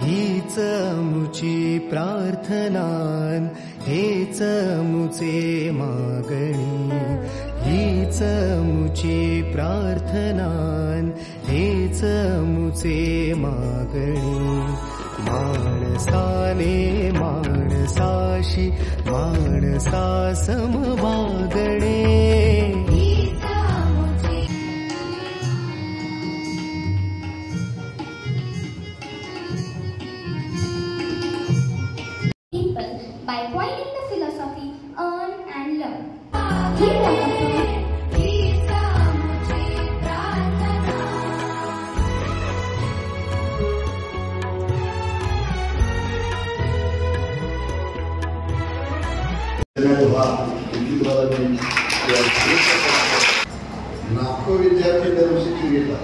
हीच मुची प्रार्थनान हेच मुचे मागणी, हीच मुची प्रार्थनान हेच मुचे मागणी। माणसाने माणसाशी माणसा समवागणे, by following the philosophy earn and learn. लाखों विद्यार्थी दरवर्षी घेतात।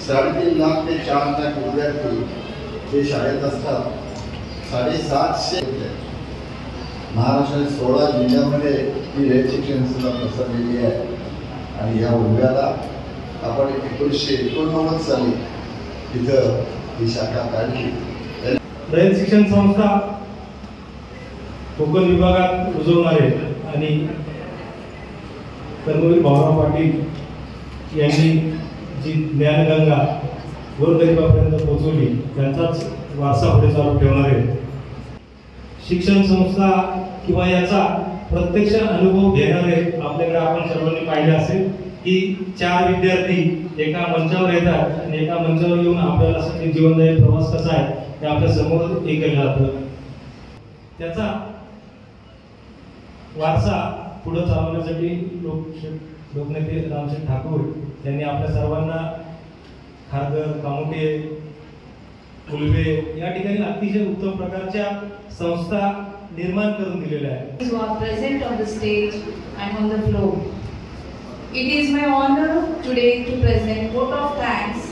3.5 लाख ते 4 लाख विद्यार्थी जे शाळेत असतात। 750 महाराष्ट्रातील 16 जिल्ह्यांमध्ये ही रयत शिक्षण संस्था पसरलेली आहे। आणि या उद्याला आपण 1989 साली इथं ही शाखा काढली। रयत शिक्षण संस्था कोकण विभागात रुजवणारे आणि कर्मवीर भाऊराव पाटील यांनी जी ज्ञानगंगा गोरगरिबापर्यंत पोहोचवली त्यांचाच वारसा पुढे चालू ठेवणारे शिक्षण संस्था किंवा याचा प्रत्यक्ष अनुभव घेणारे आपल्याकडे आपण सर्वांनी पाहिले असेल की 4 विद्यार्थी एका मंचावर येतात आणि एका मंचावर येऊन आपल्याला सगळे जीवनदायी प्रवास कसा आहे ते आपल्या समोर हे केलं जातं। त्याचा वारसा पुढे चालवण्यासाठी लोकनेते रामसिंग ठाकूर यांनी आपल्या सर्वांना खारघर, कामोटे, उलवे या ठिकाणी अतिशय उत्तम प्रकारच्या संस्था निर्माण करून दिलेल्या आहेत। Who are present on the stage and on the floor. It is my honor today to present vote of thanks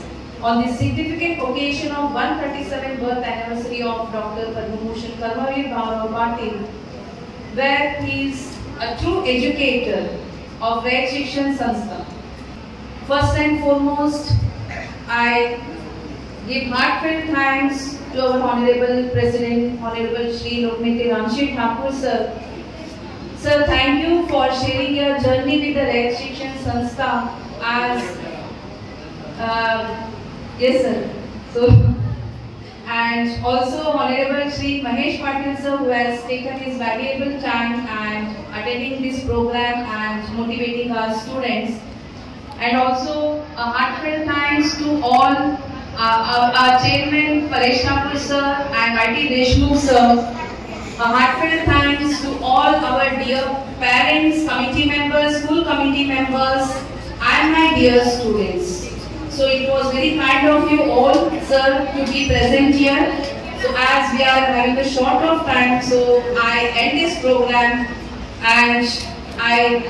on the significant occasion of 137th birth anniversary of Dr. Padma Bhushan Karmavir Bhaurao Patil, where he is a true educator of Rayat Shikshan Sanstha. First and foremost, I give heartfelt thanks to our Honorable President, Honorable Shri Loknethe Ramsingh Thakur sir. Sir, thank you for sharing your journey with the Rayat Shikshan Sanstha as yes sir. So and also Honorable Shri Mahesh Patil sir, who has taken his valuable time and attending this program and motivating our students. And also a heartfelt thanks to all our chairman Paresh Thakur sir and IT Deshmukh sir. A heartfelt thanks to all our dear parents, committee members, school committee members and my dear students. So it was very kind of you all sir to be present here. So as we are having a short of time, so I end this program and I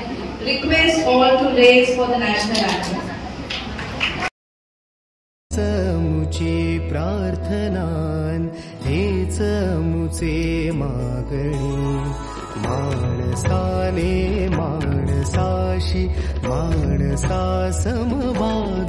request all to raise for the national anthem. मुची प्रार्थनान हेच मुचे मागणी। माणसाने माणसाशी माणसा समवाग